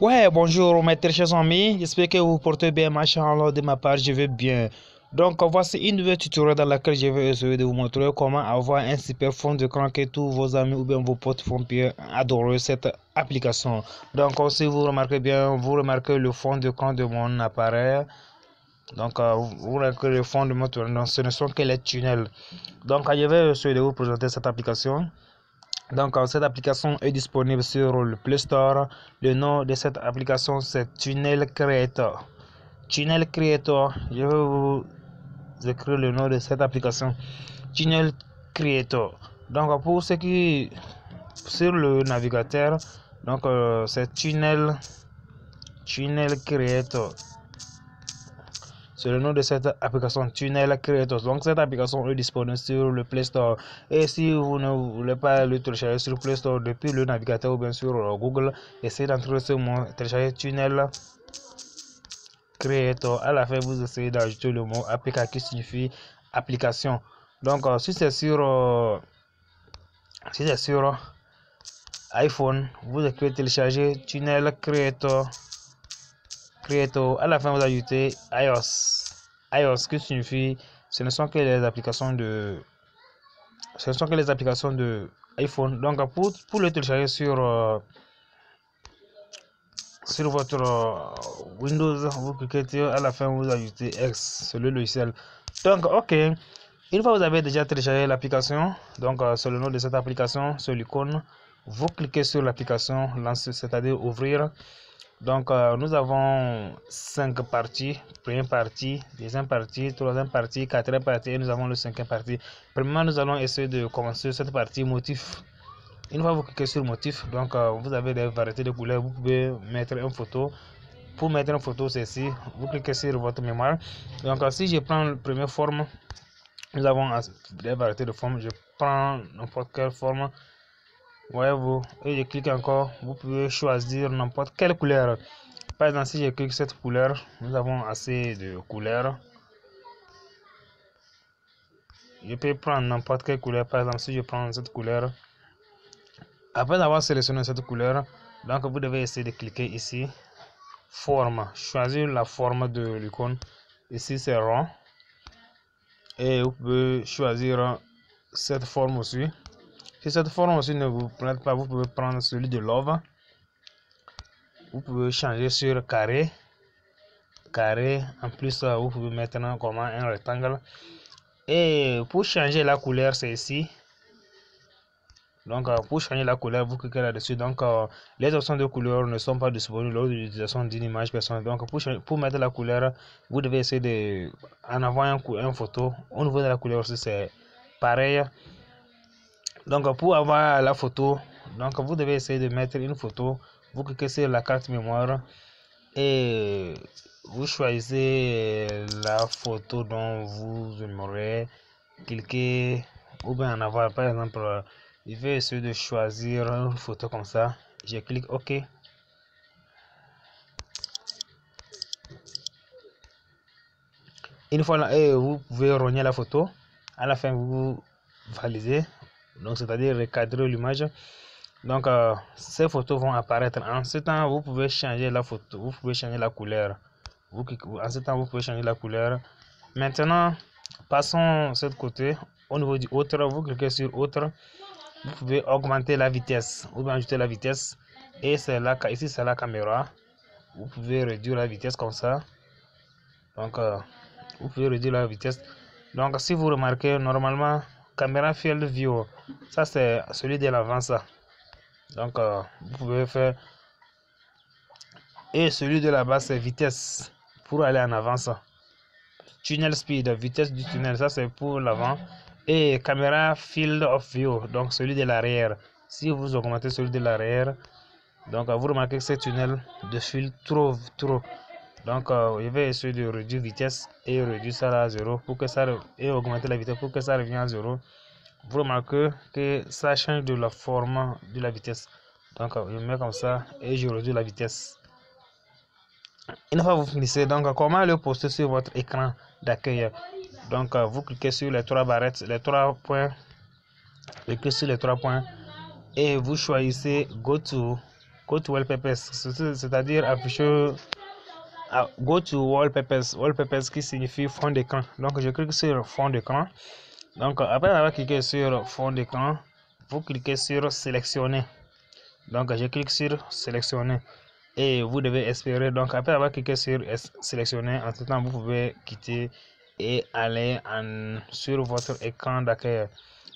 Ouais, bonjour mes très chers amis, j'espère que vous vous portez bien, machallah, de ma part, je vais bien. Donc, voici une nouvelle tutoriel dans laquelle je vais essayer de vous montrer comment avoir un super fond d'écran que tous vos amis ou bien vos potes vont bien adorer cette application. Donc, si vous remarquez bien, vous remarquez le fond d'écran de mon appareil. Donc, vous remarquez le fond de mon appareil, ce ne sont que les tunnels. Donc, je vais essayer de vous présenter cette application. Donc, cette application est disponible sur le Play Store. Le nom de cette application, c'est Tunnel Creator. Tunnel Creator, je vais vous écrire le nom de cette application. Tunnel Creator. Donc, pour ceux qui sur le navigateur, donc c'est Tunnel Creator. C'est le nom de cette application Tunnel Creator. Donc cette application est disponible sur le Play Store. Et si vous ne voulez pas le télécharger sur le Play Store depuis le navigateur ou bien sur Google, essayez d'entrer ce mot télécharger Tunnel Creator. À la fin, vous essayez d'ajouter le mot APK qui signifie application. Donc si c'est sur iPhone, vous écrivez télécharger Tunnel Creator. À la fin, vous ajoutez iOS qui signifie ce ne sont que les applications de iPhone. Donc pour le télécharger sur votre Windows, vous cliquez à la fin, vous ajoutez X sur le logiciel. Donc ok, une fois que vous avez déjà téléchargé l'application, donc c'est le nom de cette application, sur l'icône, vous cliquez sur l'application, lancer, c'est-à-dire ouvrir. Donc nous avons 5 parties, première partie, deuxième partie, troisième partie, quatrième partie et nous avons le cinquième partie. Premièrement, nous allons essayer de commencer cette partie motif. Une fois vous cliquez sur motif, donc vous avez des variétés de couleurs, vous pouvez mettre une photo. Pour mettre une photo, c'est ici, vous cliquez sur votre mémoire. Donc si je prends la première forme, nous avons des variétés de formes, je prends n'importe quelle forme. Voyez-vous, et je clique encore, vous pouvez choisir n'importe quelle couleur. Par exemple, si je clique cette couleur, nous avons assez de couleurs. Je peux prendre n'importe quelle couleur. Par exemple, si je prends cette couleur, après avoir sélectionné cette couleur, donc vous devez essayer de cliquer ici, forme, choisir la forme de l'icône. Ici c'est rond, et vous pouvez choisir cette forme aussi. Si cette forme aussi ne vous plaît pas, vous pouvez prendre celui de love. Vous pouvez changer sur carré. En plus, vous pouvez maintenant comment un rectangle. Et pour changer la couleur, c'est ici. Donc, pour changer la couleur, vous cliquez là-dessus. Donc, les options de couleur ne sont pas disponibles lors de l'utilisation d'une image personnelle. Donc, pour mettre la couleur, vous devez essayer de en avoir une photo. Au niveau de la couleur aussi, c'est pareil. Donc pour avoir la photo, donc vous devez essayer de mettre une photo. Vous cliquez sur la carte mémoire et vous choisissez la photo dont vous aimeriez cliquer ou bien en avoir. Par exemple, je vais essayer de choisir une photo comme ça. Je clique OK. Une fois là, vous pouvez rogner la photo. À la fin, vous validez. Donc c'est-à-dire recadrer l'image. Donc ces photos vont apparaître. En ce temps, vous pouvez changer la photo, vous pouvez changer la couleur. En ce temps, vous pouvez changer la couleur. Maintenant, passons de ce côté. Au niveau du autre, vous cliquez sur autre. Vous pouvez augmenter la vitesse ou bien ajouter la vitesse. Et c'est là, ici c'est la caméra. Vous pouvez réduire la vitesse comme ça. Donc vous pouvez réduire la vitesse. Donc si vous remarquez, normalement caméra field view, ça c'est celui de l'avant ça. Donc vous pouvez faire, et celui de la base c'est vitesse pour aller en avant ça. Tunnel speed, vitesse du tunnel, ça c'est pour l'avant. Et caméra field of view, donc celui de l'arrière. Si vous augmentez celui de l'arrière, donc vous remarquez que ce tunnel défile trop. Donc je vais essayer de réduire vitesse et réduire ça à 0 pour que ça, et augmenter la vitesse pour que ça revienne à 0. Vous remarquez que ça change de la forme de la vitesse. Donc je mets comme ça et je réduis la vitesse. Une fois que vous finissez, donc comment le poster sur votre écran d'accueil. Donc vous cliquez sur les trois barrettes, les trois points, cliquez sur les trois points et vous choisissez go to go to wallpapers, c'est-à-dire afficher. Go to wallpapers qui signifie fond d'écran. Donc je clique sur fond d'écran. Donc après avoir cliqué sur fond d'écran, vous cliquez sur sélectionner. Donc je clique sur sélectionner et vous devez espérer. Donc après avoir cliqué sur sélectionner, en ce temps vous pouvez quitter et aller sur votre écran d'accueil.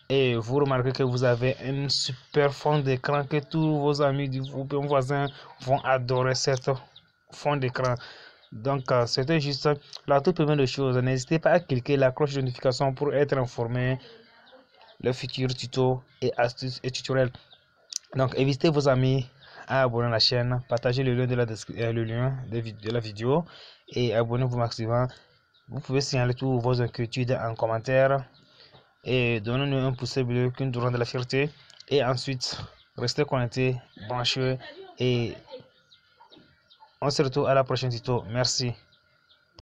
Et vous remarquez que vous avez un super fond d'écran que tous vos amis, vos voisins vont adorer cette fond d'écran. Donc c'était juste la toute première des choses. N'hésitez pas à cliquer la cloche de notification pour être informé de futurs tutos et astuces et tutoriels. Donc invitez vos amis à abonner à la chaîne, partagez le lien de la vidéo et abonnez-vous maximum. Vous pouvez signaler toutes vos inquiétudes en commentaire et donnez-nous un pouce bleu qui nous donnera de la fierté. Et ensuite, restez connectés, branchés et on se retrouve à la prochaine tuto. Merci.